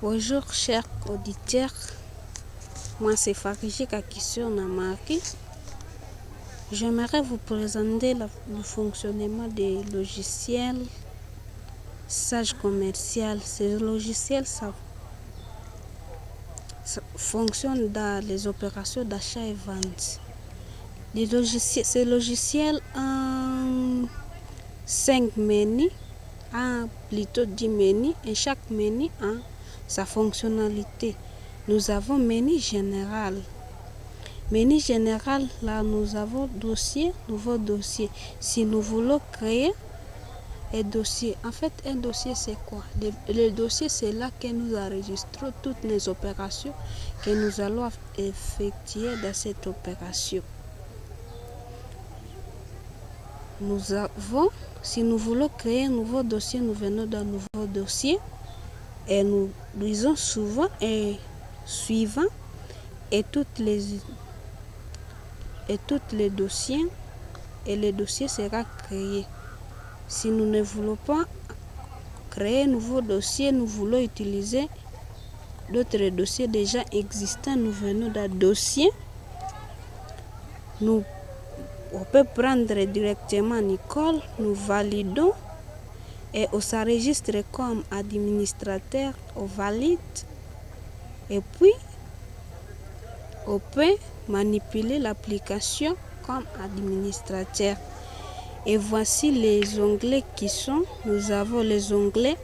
Bonjour chers auditeurs, moi c'est Faridji Kakissur Namaki. J'aimerais vous présenter le fonctionnement des logiciels Sage Commercial. Ces logiciels ça fonctionne dans les opérations d'achat et vente. Ces logiciels ont 5 menus, plutôt 10 menus, et chaque menu a sa fonctionnalité. Nous avons menu général. Menu général, là nous avons dossier, nouveau dossier. Si nous voulons créer un dossier, en fait un dossier c'est quoi? Le dossier c'est là que nous enregistrons toutes les opérations que nous allons effectuer dans cette opération. Nous avons, si nous voulons créer un nouveau dossier, nous venons d'un nouveau dossier et nous lisons souvent et suivant et toutes les dossiers et le dossier sera créé. Si nous ne voulons pas créer un nouveau dossier, nous voulons utiliser d'autres dossiers déjà existants, nous venons d'un dossier. On peut prendre directement Nicole, nous validons et on s'enregistre comme administrateur, on valide et puis on peut manipuler l'application comme administrateur. Et voici les onglets qui sont, nous avons les onglets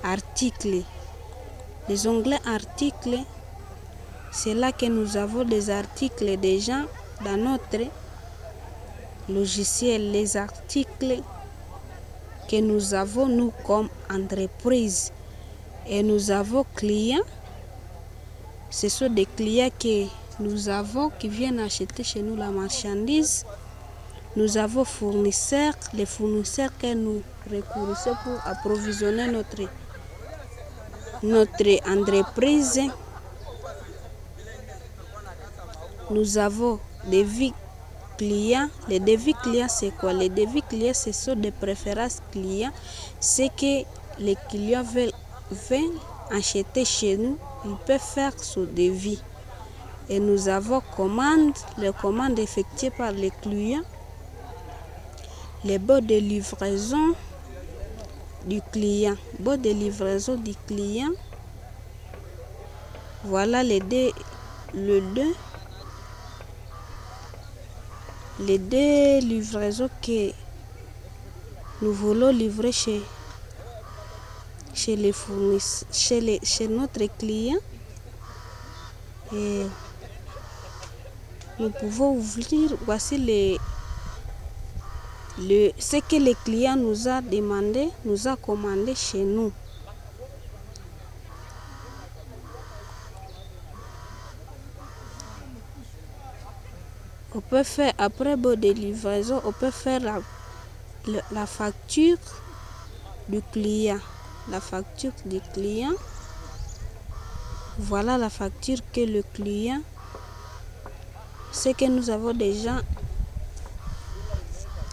articles. Les onglets articles, c'est là que nous avons des articles déjà dans notre logiciel, les articles que nous avons nous comme entreprise. Et nous avons clients, ce sont des clients que nous avons qui viennent acheter chez nous la marchandise. Nous avons fournisseurs, les fournisseurs que nous recourons pour approvisionner notre entreprise. Nous avons des devis clients. Les devis clients, c'est quoi? Les devis clients, ce sont des préférences clients. C'est que les clients veulent acheter chez nous, ils peuvent faire ce devis. Et nous avons les commandes effectuées par les clients. Les baux de livraison du client. Baux de livraison du client. Voilà les deux livraisons que nous voulons livrer chez les fournisseurs, chez notre client. Et nous pouvons ouvrir, voici ce que le client nous a demandé, nous a commandé chez nous. On peut faire, après bord de livraison, on peut faire la facture du client. La facture du client. Voilà la facture que le client, c'est que nous avons déjà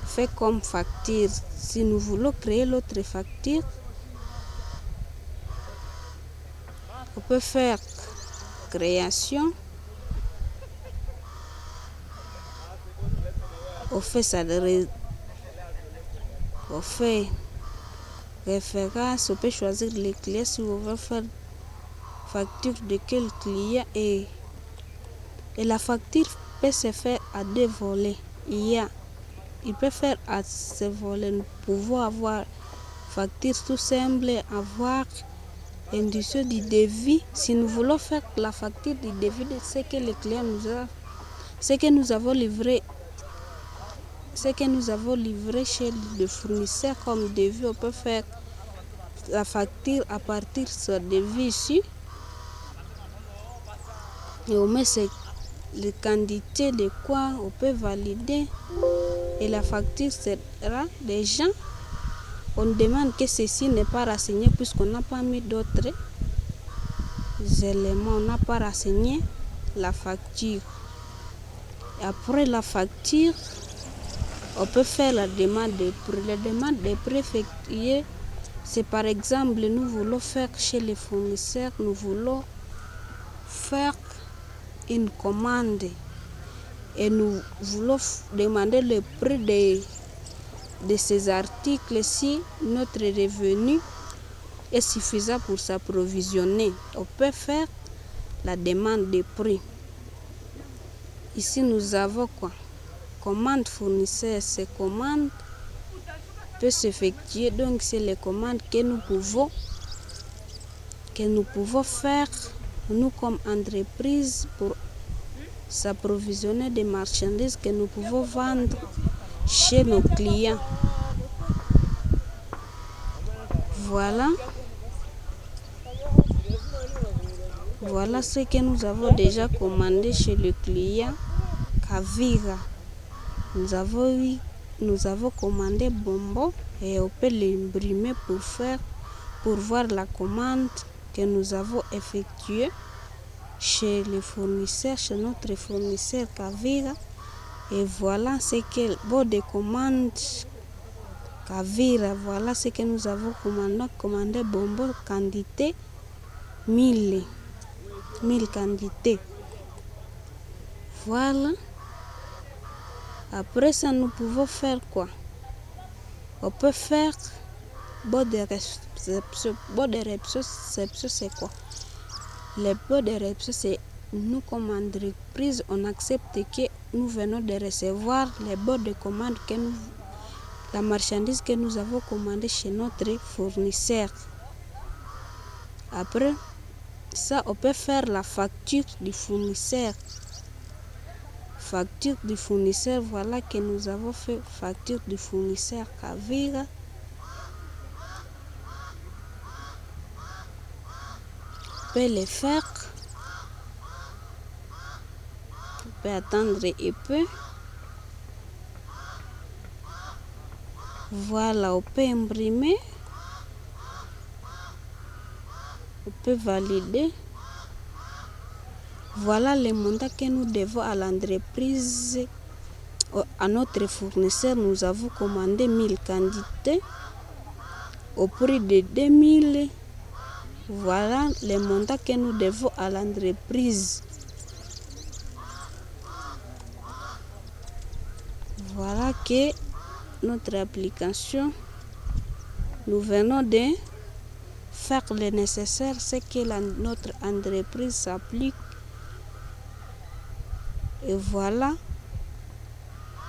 fait comme facture. Si nous voulons créer l'autre facture, on peut faire création. On fait ça on fait référence, on peut choisir les clients si on veut faire facture de quel client et la facture peut se faire à 2 volets. Il peut faire à ce volet. Nous pouvons avoir facture tout simple, avoir indication du devis. Si nous voulons faire la facture du devis de ce que le client nous a, ce que nous avons livré chez le fournisseur comme devis, on peut faire la facture à partir de ce devis ici. Et on met les quantités de quoi on peut valider. Et la facture sera déjà. On demande que ceci n'est pas renseigné puisqu'on n'a pas mis d'autres éléments. On n'a pas renseigné la facture. Et après la facture, on peut faire la demande de prix. La demande de prix effectuée C'est par exemple, nous voulons faire chez les fournisseurs, nous voulons faire une commande et nous voulons demander le prix de ces articles si notre revenu est suffisant pour s'approvisionner. On peut faire la demande de prix. Ici, nous avons quoi? Commande fournisseur. Ces commandes peuvent s'effectuer. Donc, c'est les commandes que nous pouvons faire, nous comme entreprise, pour s'approvisionner des marchandises que nous pouvons vendre chez nos clients. Voilà. Voilà ce que nous avons déjà commandé chez le client Kavira. Nous avons commandé bonbon et on peut l'imprimer pour voir la commande que nous avons effectuée chez les fournisseurs, chez notre fournisseur Kavira. Et voilà ce que bon de commande Kavira. Voilà ce que nous avons commandé bonbon quantité 1000 quantités. Voilà. Après ça, nous pouvons faire quoi? On peut faire bord de réception. Bord de réception, c'est quoi? Les bords de réception, c'est nous comme entreprise, on accepte que nous venons de recevoir les bords de commande la marchandise que nous avons commandée chez notre fournisseur. Après ça, on peut faire la facture du fournisseur. Facture du fournisseur, voilà que nous avons fait facture du fournisseur Kavira. On peut les faire. On peut attendre un peu. Voilà, on peut imprimer. On peut valider. Voilà les montants que nous devons à l'entreprise, à notre fournisseur. Nous avons commandé 1000 quantités au prix de 2000. Voilà les montants que nous devons à l'entreprise. Voilà que notre application, nous venons de faire le nécessaire, c'est que notre entreprise s'applique. Et voilà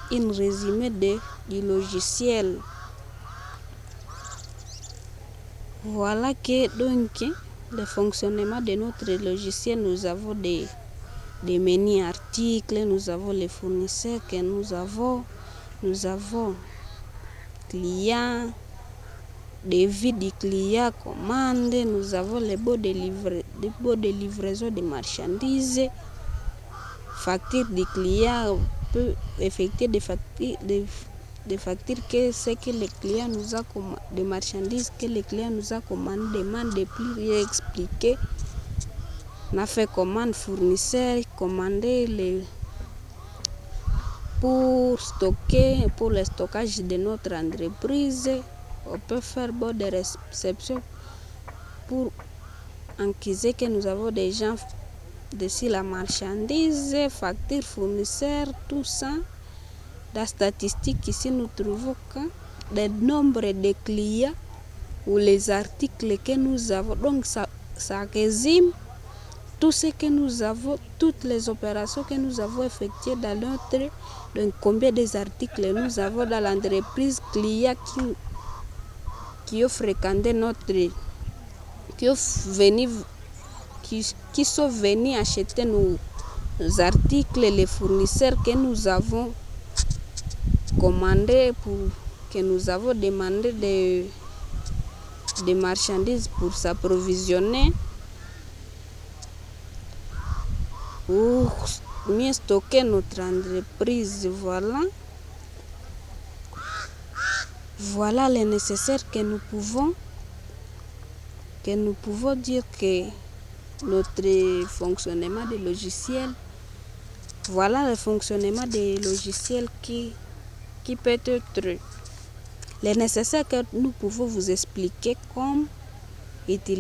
un résumé du logiciel. Voilà que donc le fonctionnement de notre logiciel, nous avons des menus articles, nous avons les fournisseurs que nous avons clients, devis du client, commande, nous avons les baux de livraison de marchandises, factures du client. On peut effectuer des factures que c'est que le client nous a commandé, des marchandises que le client nous a commandé, demande de plus expliquer. On a fait commande fournisseur, commander pour stocker, pour le stockage de notre entreprise. On peut faire bord de réception pour enquiser que nous avons des gens dessus la marchandise, facture fournisseur, tout ça. La statistique ici, nous trouvons que le nombre de clients ou les articles que nous avons. Donc ça résume tout ce que nous avons, toutes les opérations que nous avons effectuées dans notre. Donc combien d'articles nous avons dans l'entreprise clients qui ont fréquenté qui sont venus acheter nos articles, les fournisseurs que nous avons commandés, que nous avons demandé des marchandises pour s'approvisionner, pour mieux stocker notre entreprise. Voilà le nécessaire que nous pouvons dire que notre fonctionnement des logiciels. Voilà le fonctionnement des logiciels qui peut être les nécessaires que nous pouvons vous expliquer comme utiliser.